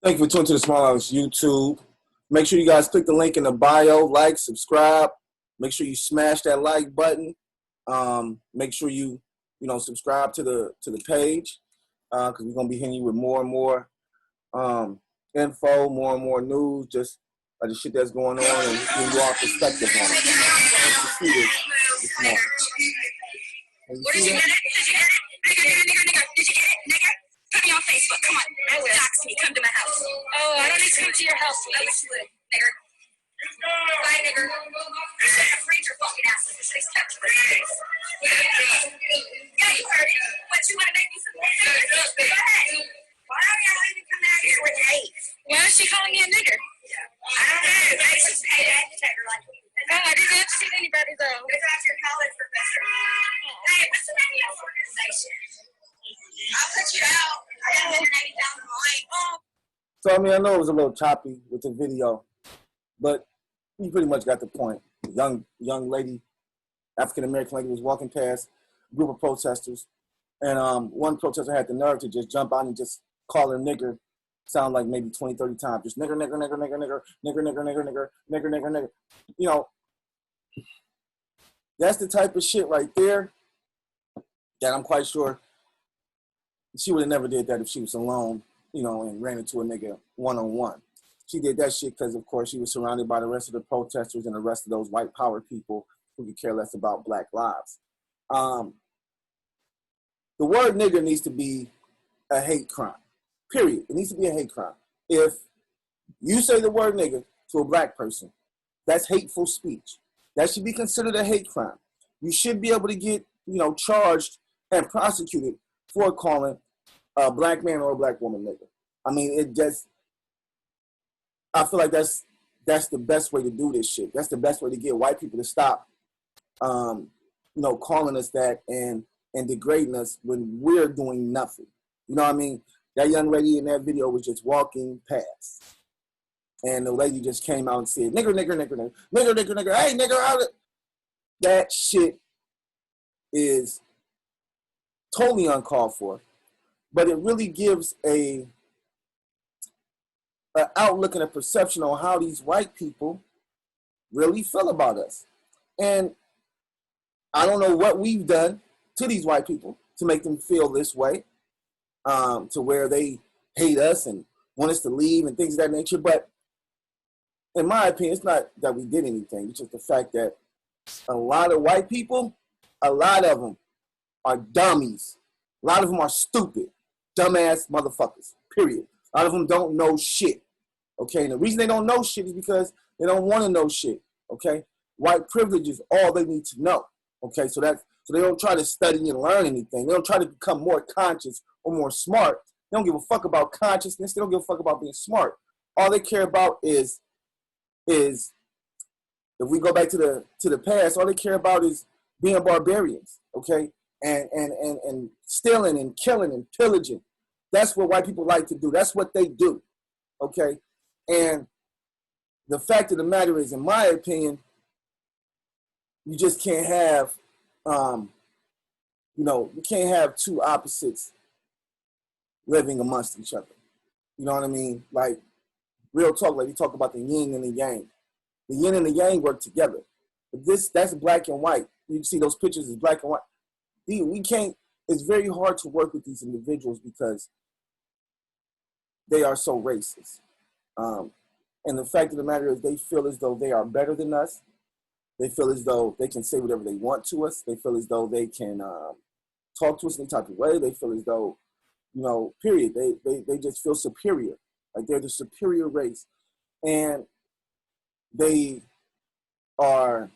Thank you for tuning to the Smartalecs YouTube. Make sure you guys click the link in the bio, like, subscribe. Make sure you smash that like button. Make sure you subscribe to the page because we're gonna be hitting you with more and more info, more and more news, just the shit that's going on, and give you all perspective on it. You see this morning. What did you get it? Did you get it? Nigga. Did you get it? Nigga? Put me on Facebook. Come on. Dox me. Come to my house. Oh, I don't need to come to your house, please. Nigger. Bye, nigger. Read your fucking ass with this face touch. Yeah, you heard it. What, you want to make me some more? Go ahead. Why don't y'all even come out here with hate? Why is she calling me a nigger? I don't know. Maybe she's paid to educate her like you. No, I didn't educate anybody, though. It's not your college professor. Hey, what's the name of your organization? I'll put you out. I got 180 down the line. So, I know it was a little choppy with the video, but you pretty much got the point. Young lady, African-American lady, was walking past a group of protesters, and one protester had the nerve to just jump out and just call her nigger, sound like maybe 20, 30 times. Just nigger, nigger, nigger, nigger, nigger, nigger, nigger, nigger, nigger, nigger, nigger, nigger. You know, that's the type of shit right there that I'm quite sure she would have never did that if she was alone, and ran into a nigga one-on-one. She did that shit because, of course, she was surrounded by the rest of the protesters and the rest of those white power people who could care less about black lives. The word nigger needs to be a hate crime, period. It needs to be a hate crime. If you say the word nigger to a black person, that's hateful speech. That should be considered a hate crime. You should be able to get, charged and prosecuted for calling a black man or a black woman nigger. I feel like that's the best way to do this shit. That's the best way to get white people to stop, calling us that and degrading us when we're doing nothing. You know what I mean? That young lady in that video was just walking past. And the lady just came out and said, nigger, nigger, nigger, nigger, nigger, nigger, nigger, hey, nigger, out of that shit is totally uncalled for. But it really gives an outlook and a perception on how these white people really feel about us. And I don't know what we've done to these white people to make them feel this way, to where they hate us and want us to leave and things of that nature. But in my opinion, it's not that we did anything. It's just the fact that a lot of white people, a lot of them are dummies. A lot of them are stupid, dumbass motherfuckers, period. A lot of them don't know shit, okay? And the reason they don't know shit is because they don't want to know shit, okay? White privilege is all they need to know, okay? So they don't try to study and learn anything. They don't try to become more conscious or more smart. They don't give a fuck about consciousness. They don't give a fuck about being smart. All they care about is if we go back to the past, all they care about is being barbarians, okay? And stealing and killing and pillaging. That's what white people like to do. That's what they do, okay? And the fact of the matter is, in my opinion, you just can't have, you can't have two opposites living amongst each other. You know what I mean? Like, real talk, like we talk about the yin and the yang. The yin and the yang work together. But that's black and white. You see those pictures as black and white. It's very hard to work with these individuals because they are so racist. And the fact of the matter is they feel as though they are better than us. They feel as though they can say whatever they want to us. They feel as though they can talk to us in any type of way. They feel as though, period. They just feel superior. Like they're the superior race. And they are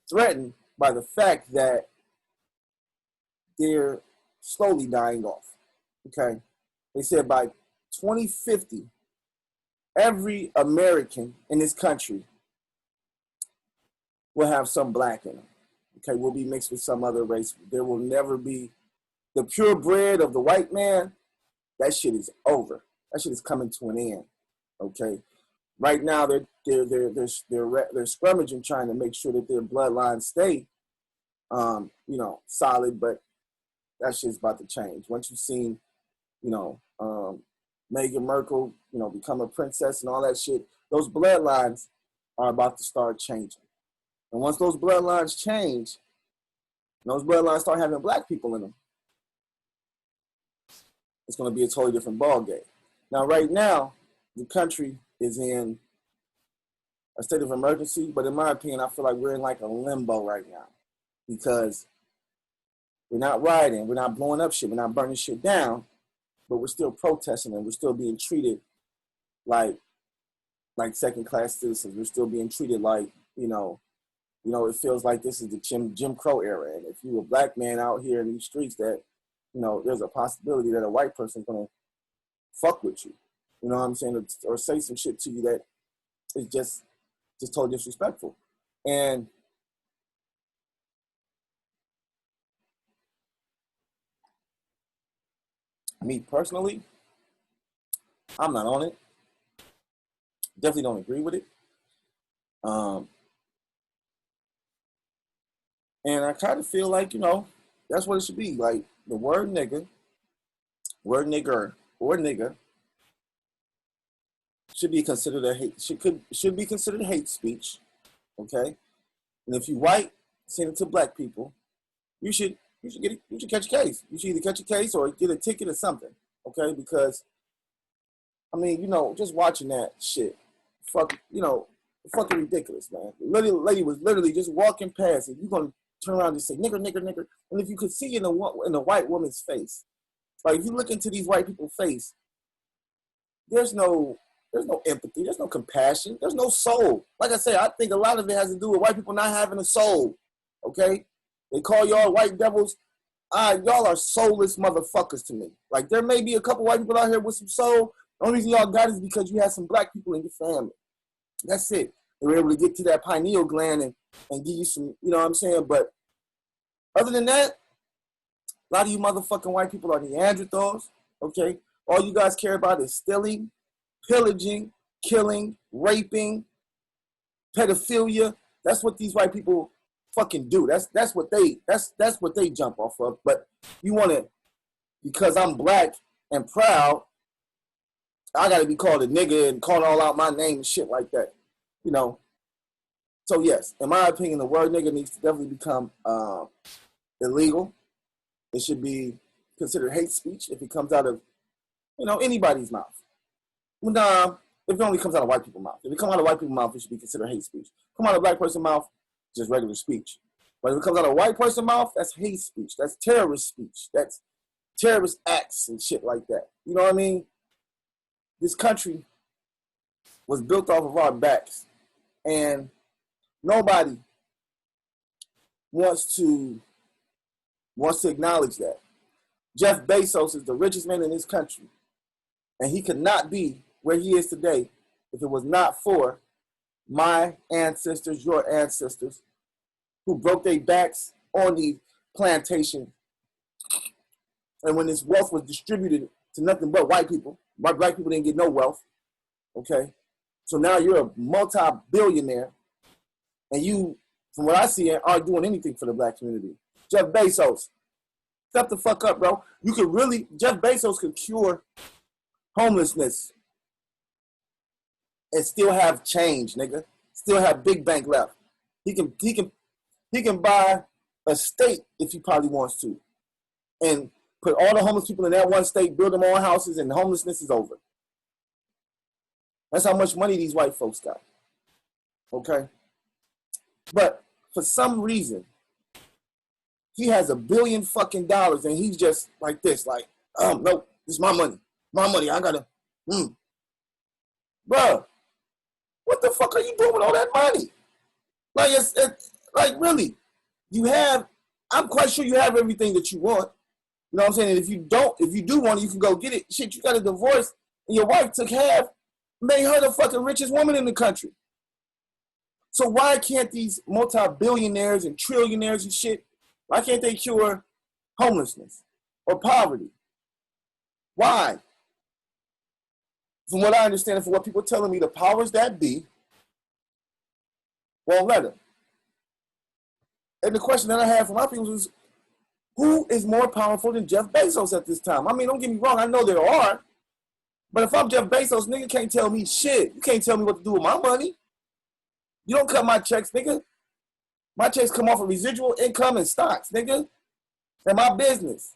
threatened by the fact that they're slowly dying off, okay? They said by 2050, every American in this country will have some black in them, okay? Will be mixed with some other race. There will never be the purebred of the white man. That shit is over. That shit is coming to an end, okay? Right now, they're scrummaging, trying to make sure that their bloodlines stay, solid. But that shit's about to change. Once you've seen, Meghan Markle, become a princess and all that shit, those bloodlines are about to start changing. And once those bloodlines change, those bloodlines start having black people in them, it's going to be a totally different ballgame. Now, right now, the country is in a state of emergency, but in my opinion, I feel like we're in like a limbo right now because we're not rioting, we're not blowing up shit, we're not burning shit down, but we're still protesting and we're still being treated like second-class citizens. We're still being treated like, it feels like this is the Jim Crow era. And if you're a black man out here in these streets, that, there's a possibility that a white person's gonna fuck with you. You know what I'm saying? Or say some shit to you that is just totally disrespectful. And me personally, I'm not on it. Definitely don't agree with it. And I kind of feel like, that's what it should be. Like the word nigger, or nigger should be considered should be considered hate speech. Okay? And if you white, send it to black people, you should catch a case. You should either catch a case or get a ticket or something. Okay? Because just watching that shit, fucking ridiculous, man. The lady was literally just walking past, and you're gonna turn around and say nigger, nigger, nigger. And if you could see in the white woman's face, like if you look into these white people's face, there's no empathy, there's no compassion, there's no soul. Like I say, I think a lot of it has to do with white people not having a soul. Okay, they call y'all white devils. Y'all are soulless motherfuckers to me. Like there may be a couple white people out here with some soul. The only reason y'all got it is because you had some black people in your family. That's it. They were able to get to that pineal gland and give you some, you know what I'm saying? But other than that, a lot of you motherfucking white people are Neanderthals, okay? All you guys care about is stealing, pillaging, killing, raping, pedophilia. That's what these white people fucking do. That's what they jump off of. But you want to, because I'm black and proud, I got to be called a nigga and called all out my name and shit like that, So yes, in my opinion, the word nigga needs to definitely become illegal. It should be considered hate speech if it comes out of, anybody's mouth. Nah, if it only comes out of white people's mouth. If it comes out of white people's mouth, it should be considered hate speech. Come out of a black person's mouth, just regular speech. But if it comes out of a white person's mouth, that's hate speech. That's terrorist speech. That's terrorist acts and shit like that. You know what I mean? This country was built off of our backs, and nobody wants to acknowledge that. Jeff Bezos is the richest man in this country, and he could not be where he is today if it was not for my ancestors, your ancestors, who broke their backs on the plantation. And when this wealth was distributed to nothing but white people, black people didn't get no wealth, okay? So now you're a multi-billionaire, and you, from what I see, aren't doing anything for the black community. Jeff Bezos, step the fuck up, bro. Jeff Bezos could cure homelessness and still have change, nigga. Still have big bank left. He can buy a state if he probably wants to, and put all the homeless people in that one state, build them all houses, and homelessness is over. That's how much money these white folks got. Okay? But for some reason, he has $1 billion fucking dollars, and he's just like this, like, no, this is my money. My money, I gotta, Bruh, what the fuck are you doing with all that money? Like, like, really, I'm quite sure you have everything that you want. You know what I'm saying? And if you do want it, you can go get it. Shit, you got a divorce, and your wife took half, made her the fucking richest woman in the country. So why can't these multi-billionaires and trillionaires and shit, why can't they cure homelessness or poverty? Why? From what I understand and from what people are telling me, the powers that be won't let them. And the question that I have for my people is, who is more powerful than Jeff Bezos at this time? I mean, don't get me wrong. I know there are. But if I'm Jeff Bezos, nigga can't tell me shit. You can't tell me what to do with my money. You don't cut my checks, nigga. My checks come off of residual income and stocks, nigga. And my business.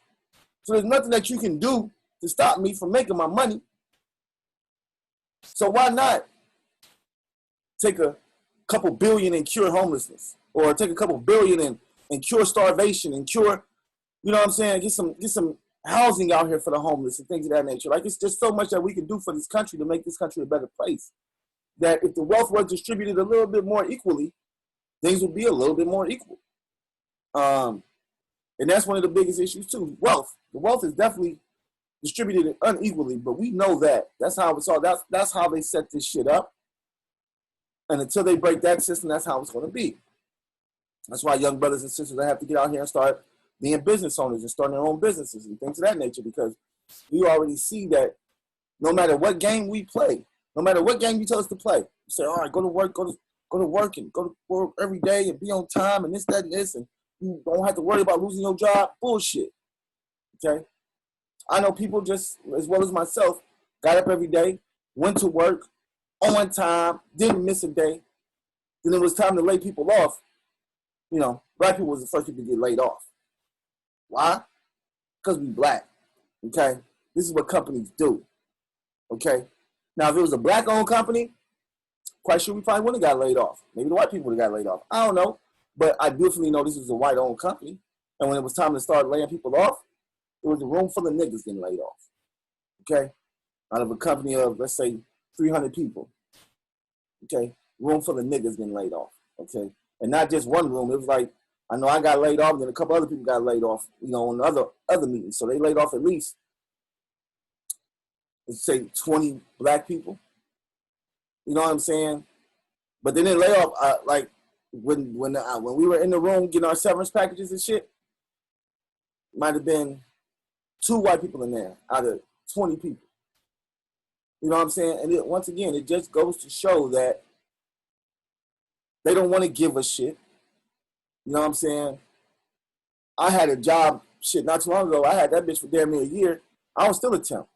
So there's nothing that you can do to stop me from making my money. So why not take a couple billion and cure homelessness? Or take a couple billion and cure starvation and cure, you know what I'm saying, get some housing out here for the homeless and things of that nature. Like, it's just so much that we can do for this country to make this country a better place. That if the wealth was distributed a little bit more equally, things would be a little bit more equal. And that's one of the biggest issues too. Wealth. The wealth is definitely distributed unequally, but we know that. That's how it's all. That's how they set this shit up. And until they break that system, that's how it's going to be. That's why young brothers and sisters have to get out here and start being business owners and starting their own businesses and things of that nature, because we already see that no matter what game we play, no matter what game you tell us to play, you say, all right, go to work and go to work every day and be on time and this, that, and this, and you don't have to worry about losing your job. Bullshit. Okay? I know people just as well as myself got up every day, went to work on time, didn't miss a day. Then it was time to lay people off. You know, black people was the first people to get laid off. Why? Because we black. Okay? This is what companies do. Okay? Now, if it was a black-owned company, quite sure we probably wouldn't have got laid off. Maybe the white people would have got laid off. I don't know. But I definitely know this was a white-owned company. And when it was time to start laying people off, there was a room full of niggas getting laid off. Okay? Out of a company of, let's say, 300 people. Okay? Room full of niggas getting laid off. Okay? And not just one room. It was like, I know I got laid off, and then a couple other people got laid off, you know, on other meetings. So they laid off at least, let's say, 20 black people. You know what I'm saying? But they didn't lay off, like, when we were in the room getting our severance packages and shit, might have been 2 white people in there out of 20 people. You know what I'm saying? And once again, it just goes to show that they don't want to give a shit. You know what I'm saying? I had a job, shit, not too long ago. I had that bitch for damn near a year. I was still a temp.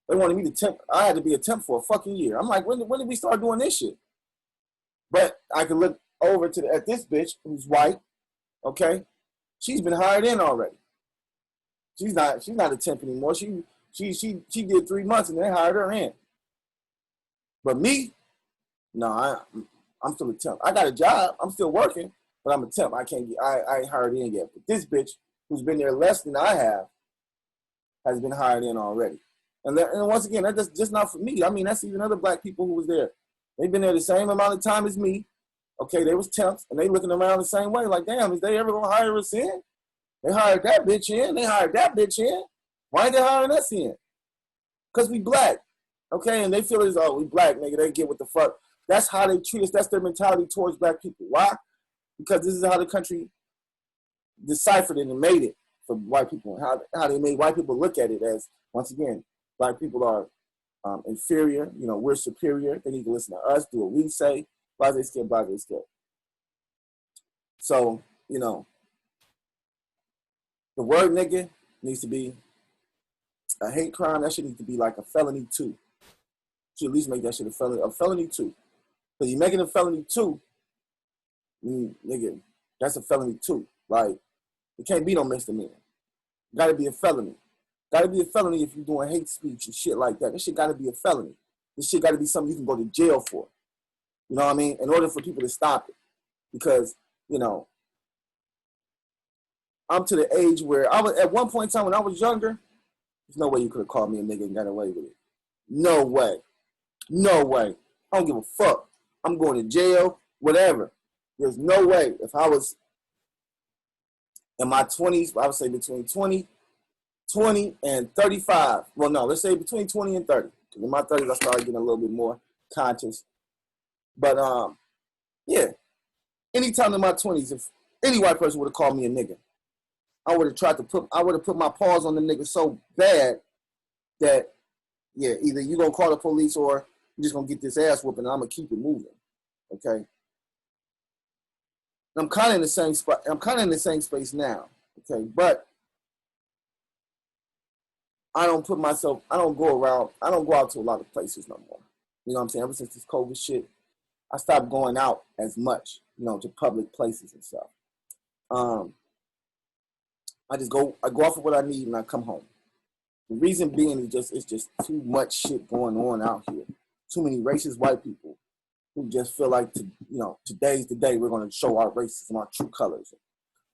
They wanted me to temp. I had to be a temp for a fucking year. I'm like, when did we start doing this shit? But I can look over at this bitch who's white, okay? She's been hired in already. She's not a temp anymore. She did 3 months and they hired her in. But me, no, I'm still a temp. I got a job. I'm still working, but I'm a temp. I ain't hired in yet. But this bitch, who's been there less than I have, has been hired in already. And once again, that's just not for me. I mean, that's even other black people who was there. They've been there the same amount of time as me. Okay, they was temps, and they looking around the same way, like, damn, is they ever gonna hire us in? They hired that bitch in. They hired that bitch in. Why ain't they hiring us in? Because we black. Okay, and they feel as, oh, we black, nigga, they get what the fuck. That's how they treat us. That's their mentality towards black people. Why? Because this is how the country deciphered it and made it for white people. How they made white people look at it as, once again, black people are inferior. You know, we're superior. They need to listen to us, do what we say. Blase scale, blase scale. So, you know, the word nigga needs to be a hate crime. That shit needs to be like a felony 2. Should at least make that shit a felony 2. So you make it a felony 2, nigga, that's a felony 2. Like, it can't be no misdemeanor. Gotta be a felony. Gotta be a felony if you're doing hate speech and shit like that. This shit gotta be a felony. This shit gotta be something you can go to jail for. You know what I mean? In order for people to stop it. Because, you know, I'm to the age where I was, at one point in time when I was younger, there's no way you could have called me a nigga and got away with it. No way. No way. I don't give a fuck. I'm going to jail, whatever. There's no way. If I was in my 20s, I would say between 20 and 35. Well, no, let's say between 20 and 30. In my 30s, I started getting a little bit more conscious. But, yeah. Anytime in my 20s, if any white person would have called me a nigga, I would have put my paws on the nigga so bad that, yeah, either you gonna call the police or you're just gonna get this ass whooping and I'm gonna keep it moving. Okay. I'm kind of in the same spot. I'm kind of in the same space now. Okay. But I don't go out to a lot of places no more. You know what I'm saying? Ever since this COVID shit, I stopped going out as much, to public places and stuff. I go off of what I need and I come home. The reason being is it's just too much shit going on out here. Too many racist white people who just feel like, today's the day we're going to show our racism, our true colors.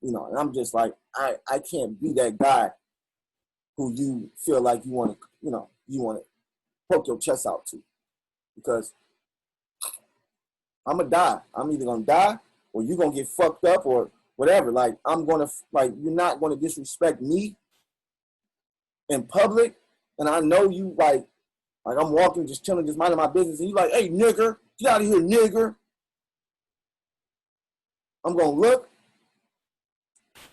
And I'm just like, I can't be that guy who you feel like you want to poke your chest out to, because I'm going to die. I'm either going to die or you're going to get fucked up or whatever. Like, you're not going to disrespect me in public. And I know you, like I'm walking, just chilling, just minding my business. And you like, hey, nigger, get out of here, nigger. I'm going to look.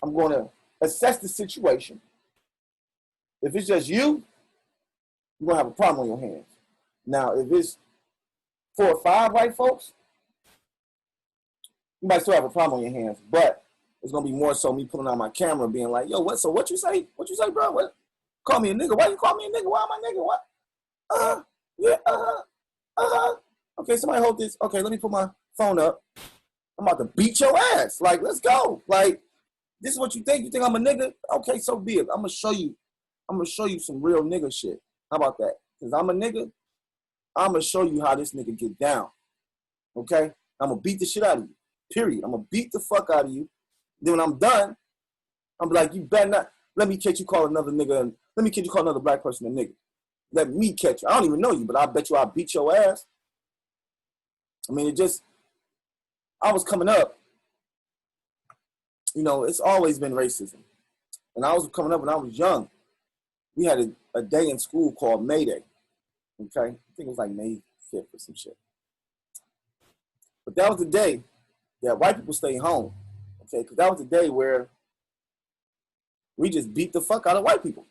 I'm going to assess the situation. If it's just you, you're going to have a problem on your hands. Now, if it's 4 or 5 white folks, you might still have a problem on your hands. But it's going to be more so me pulling out my camera and being like, yo, what you say? What you say, bro? What? Call me a nigga. Why you call me a nigga? Why am I nigga? What? Yeah, Okay, somebody hold this. Okay, let me put my phone up. I'm about to beat your ass. Like, let's go. Like, this is what you think? You think I'm a nigga? Okay, so be it. I'm going to show you some real nigga shit. How about that? Because I'm a nigga. I'm going to show you how this nigga get down. Okay? I'm going to beat the shit out of you. Period. I'm going to beat the fuck out of you. Then when I'm done, I'm like, you better not. Let me catch you call another nigga. Let me catch you call another black person a nigga. Let me catch you. I don't even know you, but I bet you I'll beat your ass. I mean, I was coming up. It's always been racism. And I was coming up when I was young. We had a day in school called May Day. Okay? I think it was like May 5th or some shit. But that was the day that white people stayed home. Okay? Because that was the day where we just beat the fuck out of white people.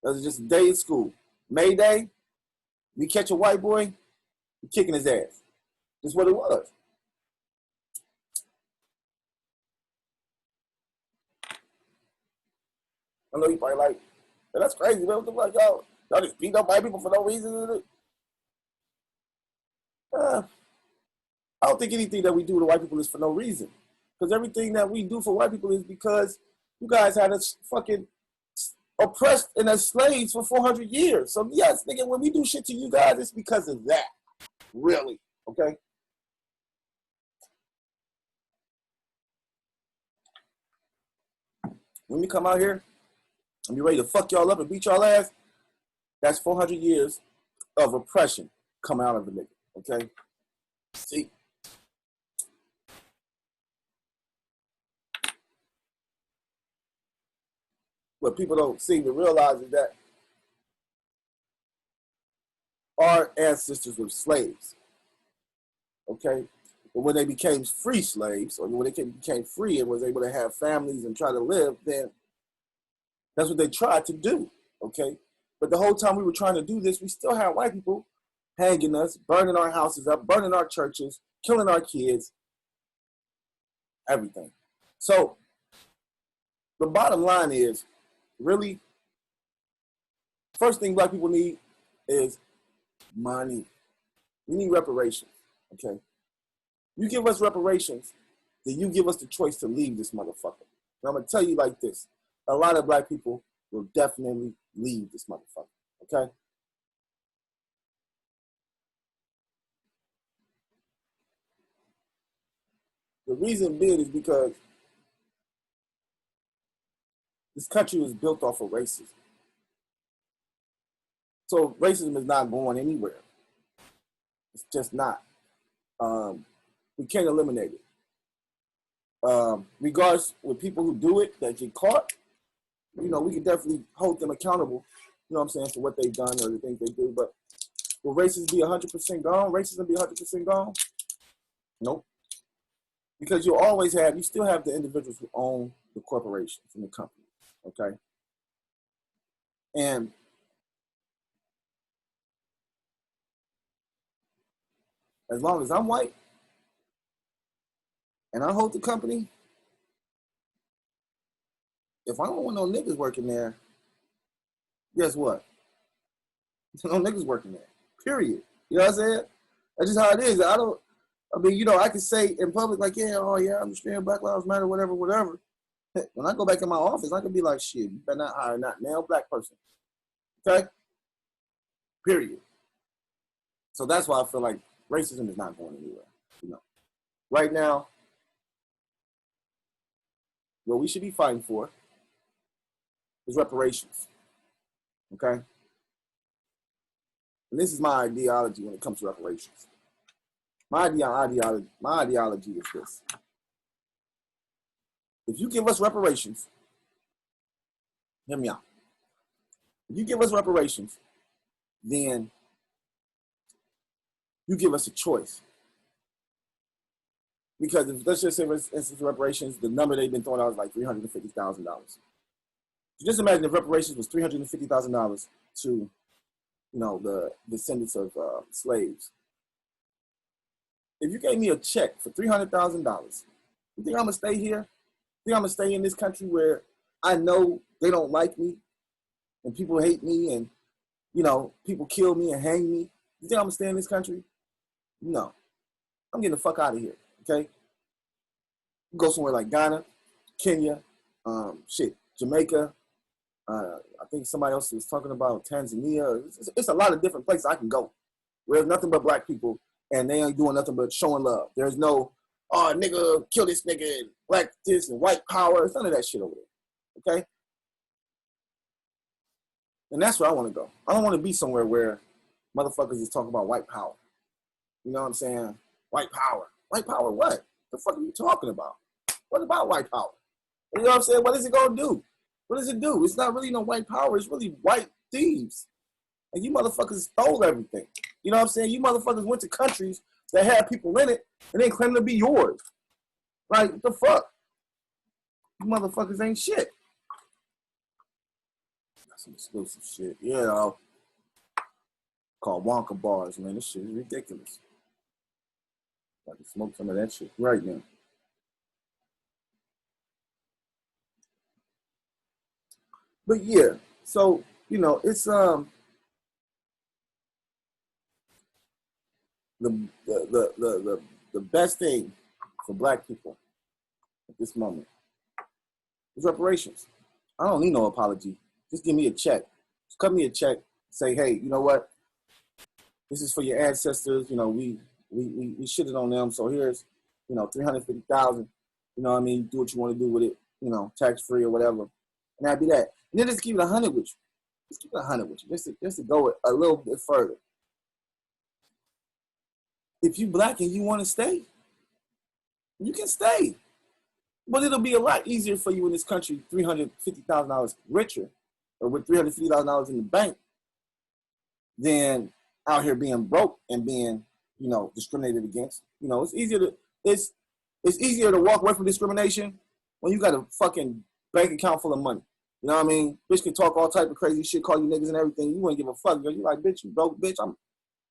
That was just a day in school. May Day, we catch a white boy, we kicking his ass. That's what it was. I know you probably like, that's crazy, man. What the fuck, y'all just beat up white people for no reason? I don't think anything that we do to white people is for no reason. Because everything that we do for white people is because you guys had us fucking oppressed and as slaves for 400 years. So yes, nigga, when we do shit to you guys, it's because of that. Really, okay? When we come out here and be ready to fuck y'all up and beat y'all ass, that's 400 years of oppression coming out of the nigga, okay? See? What people don't seem to realize is that our ancestors were slaves, okay? But when they became free slaves, or when they became free and was able to have families and try to live, then that's what they tried to do, okay? But the whole time we were trying to do this, we still had white people hanging us, burning our houses up, burning our churches, killing our kids, everything. So the bottom line is, really, first thing black people need is money. We need reparations, okay? You give us reparations, then you give us the choice to leave this motherfucker. And I'm going to tell you like this. A lot of black people will definitely leave this motherfucker, okay? The reason being is because this country was built off of racism. So racism is not going anywhere. It's just not. We can't eliminate it. Regardless with people who do it, that get caught, we can definitely hold them accountable, you know what I'm saying, for what they've done or the things they do. But will racism be 100% gone? Racism be 100% gone? Nope. Because you still have the individuals who own the corporations and the companies, okay? And as long as I'm white and I hold the company, if I don't want no niggas working there, guess what? No niggas working there. Period. You know what I'm saying? That's just how it is. I can say in public, like, yeah, oh yeah, I'm just Black Lives Matter, whatever. When I go back in my office, I can be like, shit, you better not hire not male black person. Okay? Period. So that's why I feel like racism is not going anywhere. Right now, what we should be fighting for is reparations. Okay? And this is my ideology when it comes to reparations. My ideology is this. If you give us reparations, hear me out. If you give us reparations, then you give us a choice. Because if, let's just say, for instance, reparations, the number they've been throwing out is like $350,000. Just imagine if reparations was $350,000 to, the descendants of slaves. If you gave me a check for $300,000, you think I'm gonna stay here? You think I'm gonna stay in this country where I know they don't like me and people hate me and, people kill me and hang me? You think I'm gonna stay in this country? No. I'm getting the fuck out of here, okay? Go somewhere like Ghana, Kenya, Jamaica. I think somebody else was talking about Tanzania. It's a lot of different places I can go where there's nothing but black people and they ain't doing nothing but showing love. There's no, oh, nigga, kill this nigga, and black this and white power. It's none of that shit over there, okay? And that's where I want to go. I don't want to be somewhere where motherfuckers is talking about white power. You know what I'm saying? White power. White power what? The fuck are you talking about? What about white power? You know what I'm saying? What is it going to do? What does it do? It's not really no white power. It's really white thieves. And you motherfuckers stole everything. You know what I'm saying? You motherfuckers went to countries that had people in it and they claim to be yours. Like, what the fuck? You motherfuckers ain't shit. That's some exclusive shit. Called Wonka bars, man. This shit is ridiculous. I can smoke some of that shit right now. But yeah, so it's the best thing for black people at this moment is reparations. I don't need no apology. Just give me a check. Just cut me a check. Say, hey, you know what? This is for your ancestors. We shitted on them. So here's, $350,000. You know what I mean? Do what you want to do with it. Tax free or whatever. And that'd be that. And then just keep it 100 with you. Just keep it 100 with you. Just to go a little bit further. If you black and you want to stay, you can stay. But it'll be a lot easier for you in this country, $350,000 richer, or with $350,000 in the bank, than out here being broke and being, discriminated against. It's easier to walk away from discrimination when you got a fucking bank account full of money. You know what I mean? Bitch can talk all type of crazy shit, call you niggas and everything. You wouldn't give a fuck. You're like, bitch, you broke, bitch. I'm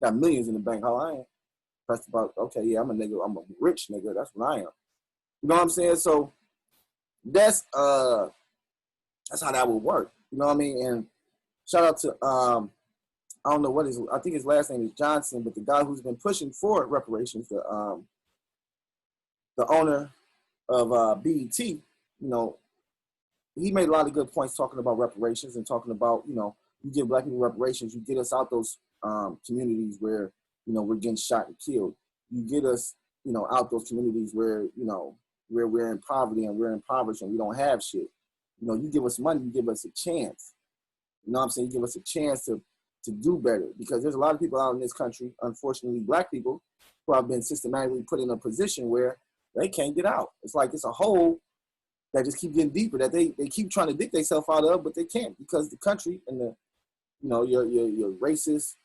got millions in the bank. How I ain't pressed about, okay, yeah, I'm a nigga. I'm a rich nigga. That's what I am. You know what I'm saying? So that's how that would work. You know what I mean? And shout out to I don't know I think his last name is Johnson, but the guy who's been pushing for reparations, the owner of BET, he made a lot of good points talking about reparations and talking about, you give black people reparations, you get us out those communities where, we're getting shot and killed. You get us, out those communities where, where we're in poverty and we're impoverished and we don't have shit. You give us money, you give us a chance. You know what I'm saying? You give us a chance to do better, because there's a lot of people out in this country, unfortunately, black people, who have been systematically put in a position where they can't get out. It's like it's a hole that just keep getting deeper, that they keep trying to dig themselves out of, but they can't, because the country and the, your racist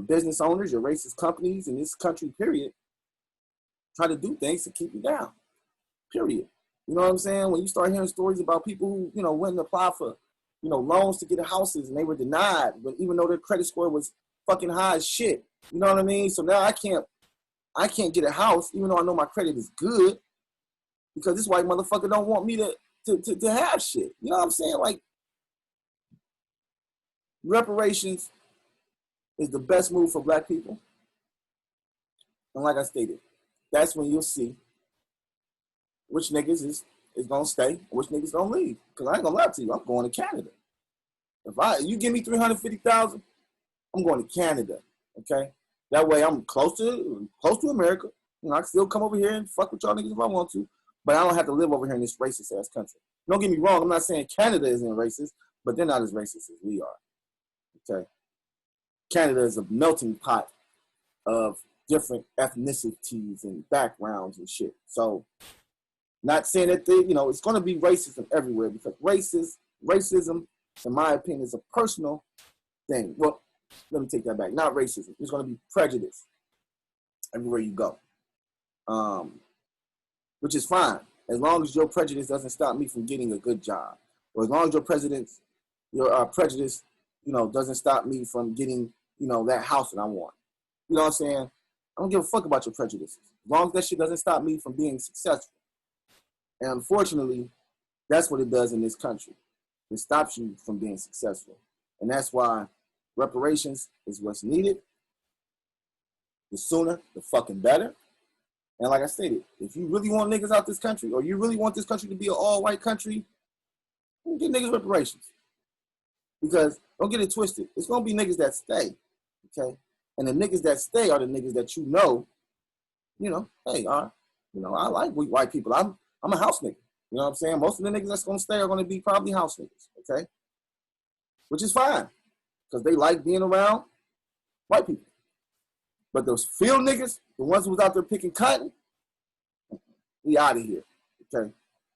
business owners, your racist companies in this country, period, try to do things to keep you down, period. You know what I'm saying? When you start hearing stories about people who, went and applied for, loans to get houses and they were denied, but even though their credit score was fucking high as shit. You know what I mean? So now I can't get a house, even though I know my credit is good, because this white motherfucker don't want me to have shit. You know what I'm saying? Like, reparations is the best move for black people. And like I stated, that's when you'll see which niggas is gonna stay, which niggas gonna leave. Cause I ain't gonna lie to you, I'm going to Canada. If you give me 350,000, I'm going to Canada. Okay, that way I'm close to America. You know, I can still come over here and fuck with y'all niggas if I want to, but I don't have to live over here in this racist ass country. Don't get me wrong, I'm not saying Canada isn't racist, but they're not as racist as we are. Okay, Canada is a melting pot of different ethnicities and backgrounds and shit. So, not saying that it's going to be racism everywhere, because racism, in my opinion, is a personal thing. Well, let me take that back. Not racism. It's going to be prejudice everywhere you go, which is fine as long as your prejudice doesn't stop me from getting a good job, or as long as your prejudice, doesn't stop me from getting that house that I want. You know what I'm saying? I don't give a fuck about your prejudices. As long as that shit doesn't stop me from being successful. And unfortunately, that's what it does in this country. It stops you from being successful. And that's why reparations is what's needed. The sooner, the fucking better. And like I stated, if you really want niggas out this country, or you really want this country to be an all-white country, get niggas reparations. Because, don't get it twisted, it's going to be niggas that stay, okay? And the niggas that stay are the niggas that hey, I like white people. I'm a house nigga. You know what I'm saying? Most of the niggas that's going to stay are going to be probably house niggas, okay? Which is fine, because they like being around white people. But those field niggas, the ones who was out there picking cotton, we out of here, okay?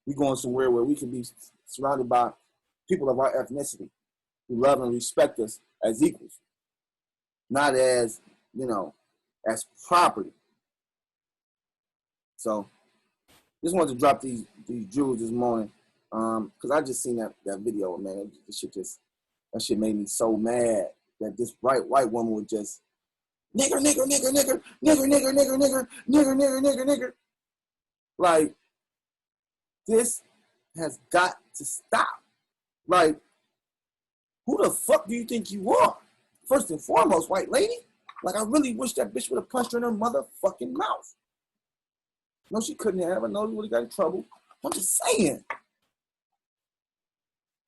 We going somewhere where we can be surrounded by people of our ethnicity who love and respect us as equals, not as, as property. So, just wanted to drop these jewels this morning, because I just seen that video, man. That shit made me so mad that this bright white woman would just nigger. Like, this has got to stop. Like, who the fuck do you think you are? First and foremost, white lady. Like, I really wish that bitch would have punched her in her motherfucking mouth. No, she couldn't have. I know he would have got in trouble. I'm just saying.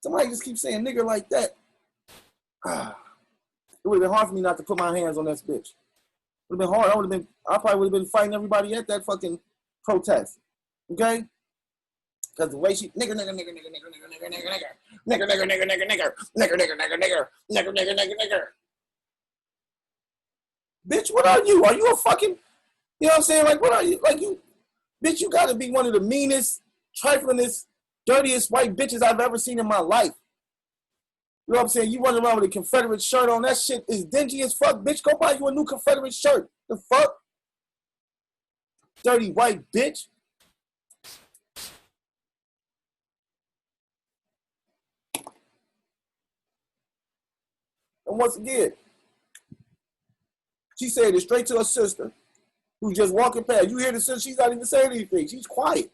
Somebody just keeps saying nigger like that. It would have been hard for me not to put my hands on this bitch. It would have been hard. I probably would have been fighting everybody at that fucking protest. Okay? Because the way she nigger. Bitch, what are you? Are you a fucking, you know what I'm saying? Like, what are you? Like, you, bitch, you gotta be one of the meanest, triflingest, dirtiest white bitches I've ever seen in my life. You know what I'm saying? You running around with a Confederate shirt on. That shit is dingy as fuck. Bitch, go buy you a new Confederate shirt. The fuck? Dirty white bitch. And once again, she said it straight to her sister, who's just walking past. You hear the sister, she's not even saying anything. She's quiet.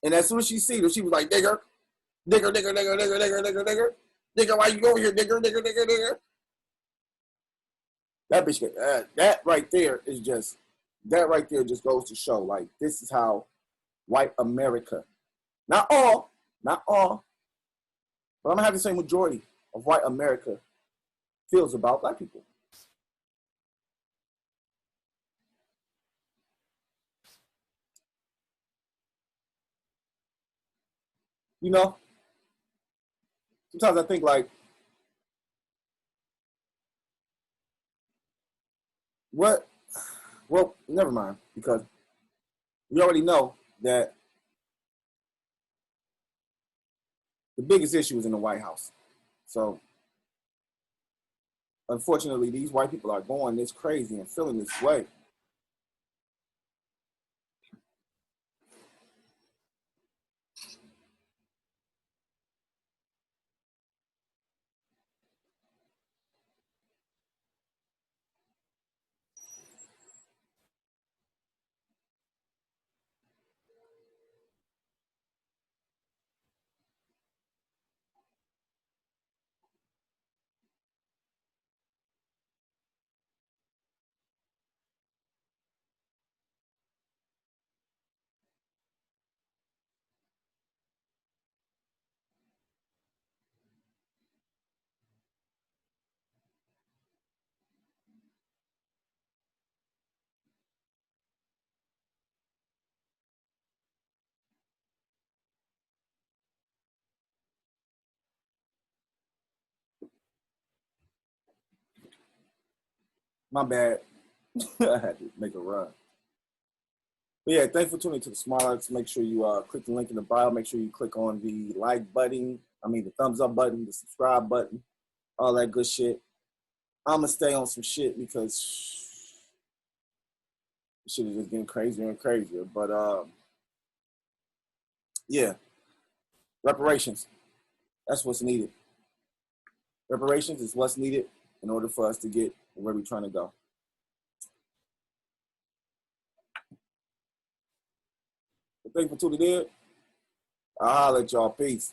And as soon as she see her, she was like, nigger. Nigger. Nigger, why you over here, nigger. That bitch, that right there just goes to show, like, this is how white America, not all, but I'm going to have to say majority of white America feels about black people. You know, sometimes I think like, what? Well, never mind, because we already know that the biggest issue is in the White House. So, unfortunately, these white people are going this crazy and feeling this way. My bad. I had to make a run. But yeah, thanks for tuning to the Smartalecs. Make sure you click the link in the bio. Make sure you click on the like button. The thumbs up button, the subscribe button, all that good shit. I'm going to stay on some shit because shit is just getting crazier and crazier. But yeah, reparations. That's what's needed. Reparations is what's needed in order for us to get where we're trying to go. Thank you for tuning in. I'll holler at y'all. Peace.